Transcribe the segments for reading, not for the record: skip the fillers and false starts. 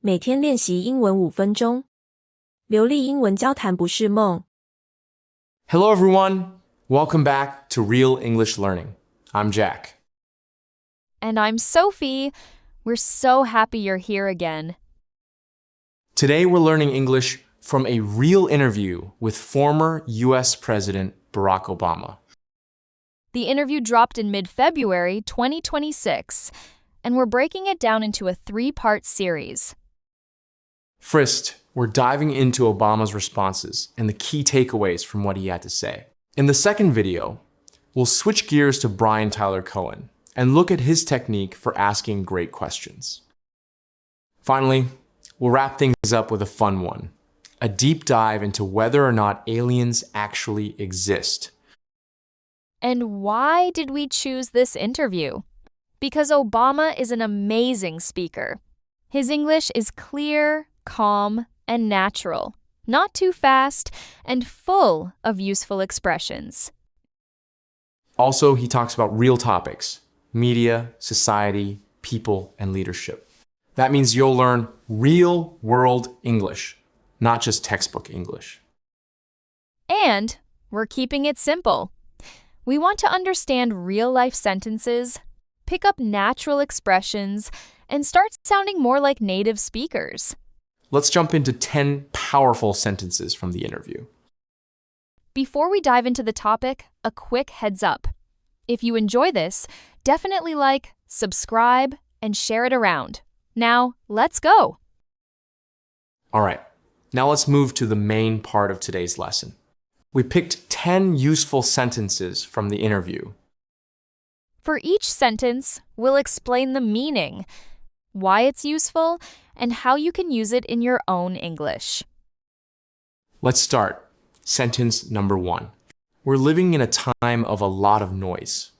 每天练习英文5分钟，流利英文交谈不是梦。Hello everyone, welcome back to Real English Learning. I'm Jack. And I'm Sophie. We're so happy you're here again. Today we're learning English from a real interview with former US President Barack Obama. The interview dropped in mid-February 2026, and we're breaking it down into a 3-part series. First, we're diving into Obama's responses and the key takeaways from what he had to say. In the second video, we'll switch gears to Brian Tyler Cohen and look at his technique for asking great questions. Finally, we'll wrap things up with a fun one, a deep dive into whether or not aliens actually exist. And why did we choose this interview? Because Obama is an amazing speaker. His English is clear, calm, and natural, not too fast, and full of useful expressions. Also, he talks about real topics: media, society, people, and leadership. That means you'll learn real-world English, not just textbook English. And we're keeping it simple. We want to understand real-life sentences, pick up natural expressions, and start sounding more like native speakers. Let's jump into 10 powerful sentences from the interview. Before we dive into the topic, a quick heads up. If you enjoy this, definitely like, subscribe, and share it around. Now, let's go! All right, now let's move to the main part of today's lesson. We picked 10 useful sentences from the interview. For each sentence, we'll explain the meaning, why it's useful, and how you can use it in your own English. Let's start. Sentence number 1. We're living in a time of a lot of noise.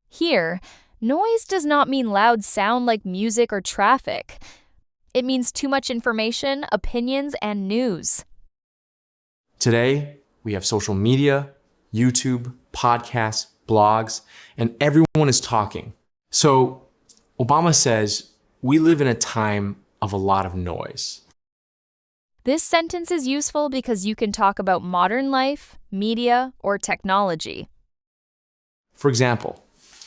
Here, noise does not mean loud sound like music or traffic. It means too much information, opinions, and news. Today, we have social media, YouTube, podcasts, blogs, and everyone is talking. So, Obama says, we live in a time of a lot of noise. This sentence is useful because you can talk about modern life, media, or technology. For example,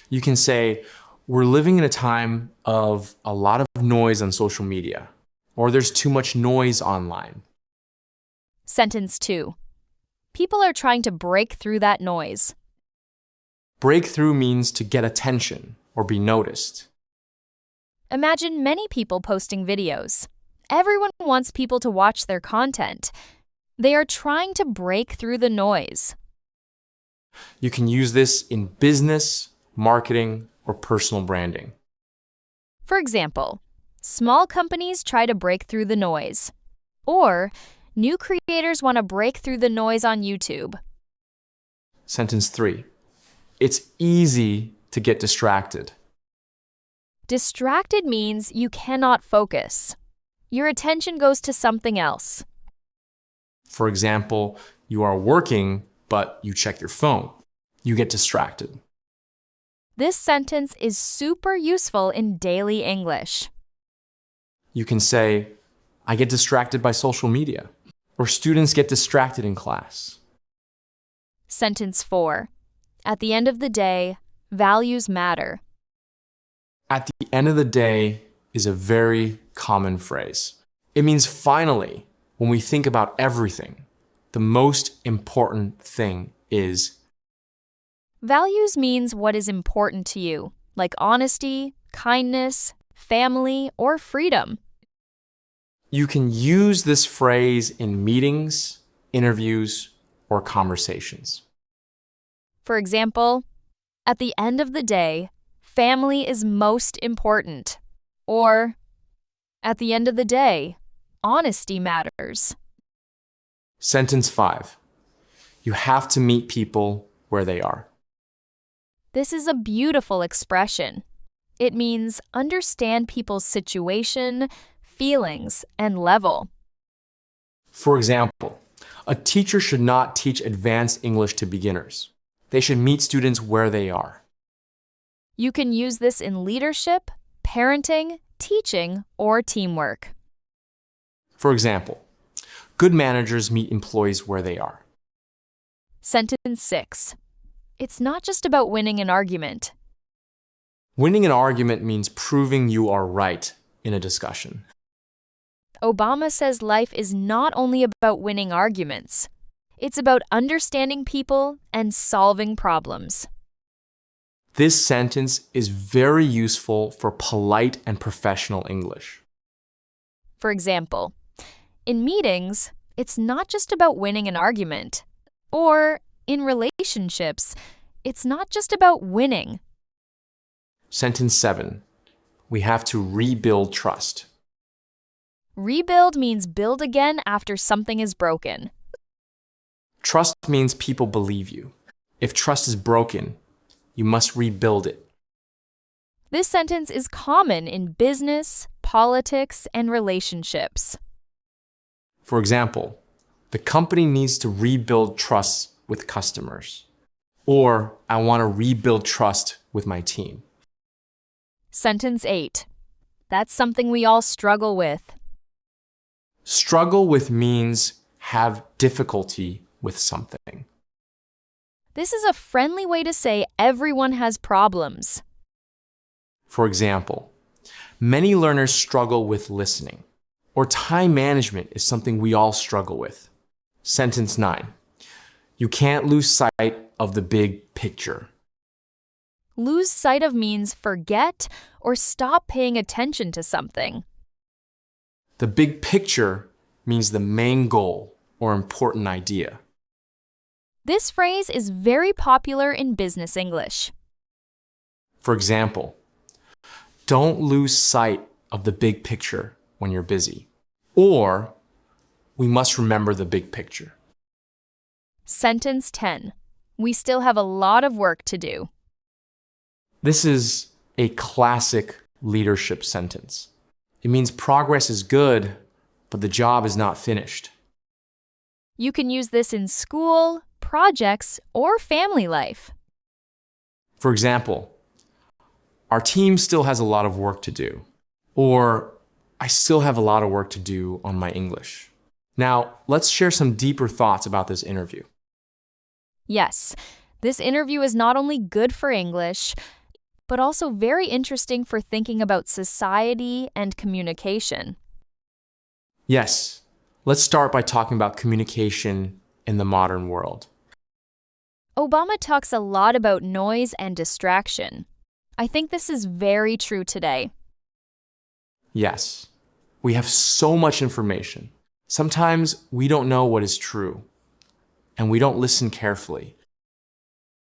you can say, we're living in a time of a lot of noise on social media, or there's too much noise online. Sentence 2. People are trying to break through that noise. Breakthrough means to get attention or be noticed. Imagine many people posting videos. Everyone wants people to watch their content. They are trying to break through the noise. You can use this in business, marketing, or personal branding. For example, small companies try to break through the noise. Or, new creators want to break through the noise on YouTube. Sentence 3. It's easy to get distracted. Distracted means you cannot focus. Your attention goes to something else. For example, you are working, but you check your phone. You get distracted. This sentence is super useful in daily English. You can say, I get distracted by social media, or students get distracted in class. Sentence 4. At the end of the day, values matter. At the end of the day is a very common phrase. It means finally, when we think about everything, the most important thing is. Values means what is important to you, like honesty, kindness, family, or freedom. You can use this phrase in meetings, interviews, or conversations. For example, at the end of the day, family is most important. Or, at the end of the day, honesty matters. Sentence 5. You have to meet people where they are. This is a beautiful expression. It means understand people's situation, feelings, and level. For example, a teacher should not teach advanced English to beginners. They should meet students where they are. You can use this in leadership, parenting, teaching, or teamwork. For example, good managers meet employees where they are. Sentence 6. It's not just about winning an argument. Winning an argument means proving you are right in a discussion. Obama says life is not only about winning arguments. It's about understanding people and solving problems. This sentence is very useful for polite and professional English. For example, in meetings, it's not just about winning an argument. Or, in relationships, it's not just about winning. Sentence 7. We have to rebuild trust. Rebuild means build again after something is broken. Trust means people believe you. If trust is broken, you must rebuild it. This sentence is common in business, politics, and relationships. For example, the company needs to rebuild trust with customers. Or, I want to rebuild trust with my team. Sentence 8. That's something we all struggle with. Struggle with means have difficulty with something. This is a friendly way to say everyone has problems. For example, many learners struggle with listening, or time management is something we all struggle with. Sentence 9. You can't lose sight of the big picture. Lose sight of means forget or stop paying attention to something. The big picture means the main goal or important idea. This phrase is very popular in business English. For example, don't lose sight of the big picture when you're busy. Or, we must remember the big picture. Sentence 10. We still have a lot of work to do. This is a classic leadership sentence. It means progress is good, but the job is not finished. You can use this in school, projects, or family life. For example, our team still has a lot of work to do. Or, I still have a lot of work to do on my English. Now, let's share some deeper thoughts about this interview. Yes, this interview is not only good for English, but also very interesting for thinking about society and communication. Yes, let's start by talking about communication in the modern world. Obama talks a lot about noise and distraction. I think this is very true today. Yes, we have so much information. Sometimes we don't know what is true, and we don't listen carefully.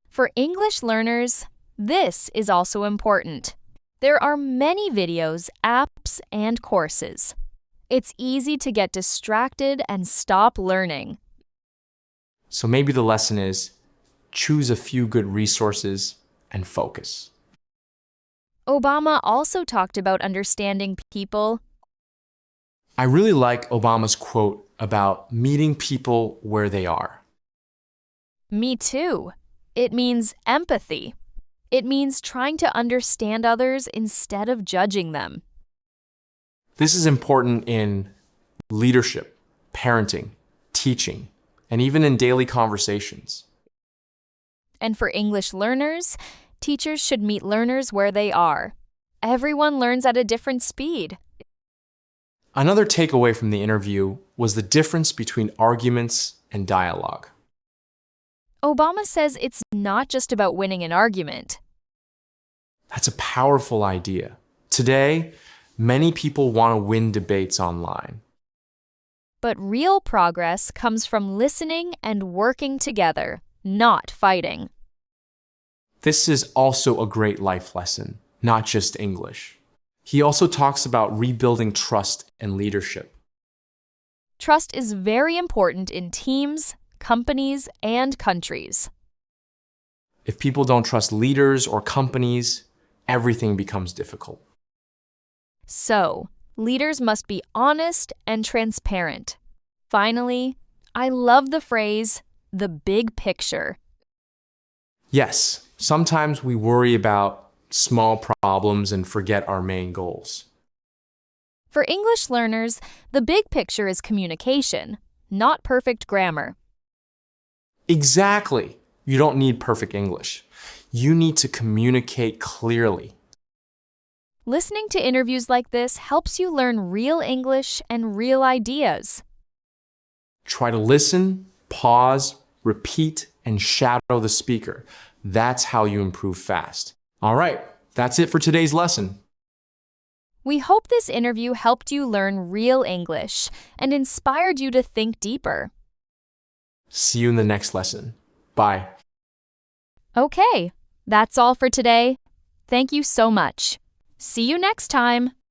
For English learners, this is also important. There are many videos, apps, and courses. It's easy to get distracted and stop learning. So maybe the lesson is choose a few good resources and focus. Obama also talked about understanding people. I really like Obama's quote about meeting people where they are. Me too. It means empathy. It means trying to understand others instead of judging them. This is important in leadership, parenting, teaching, and even in daily conversations. And for English learners, teachers should meet learners where they are. Everyone learns at a different speed. Another takeaway from the interview was the difference between arguments and dialogue. Obama says it's not just about winning an argument. That's a powerful idea. Today, many people want to win debates online. But real progress comes from listening and working together, not fighting. This is also a great life lesson, not just English. He also talks about rebuilding trust and leadership. Trust is very important in teams, companies, and countries. If people don't trust leaders or companies, everything becomes difficult. So, leaders must be honest and transparent. Finally, I love the phrase, the big picture. Yes, sometimes we worry about small problems and forget our main goals. For English learners, the big picture is communication, not perfect grammar. Exactly. You don't need perfect English. You need to communicate clearly. Listening to interviews like this helps you learn real English and real ideas. Try to listen, pause, repeat, and shadow the speaker. That's how you improve fast. All right, that's it for today's lesson. We hope this interview helped you learn real English and inspired you to think deeper. See you in the next lesson. Bye. Okay, that's all for today. Thank you so much. See you next time.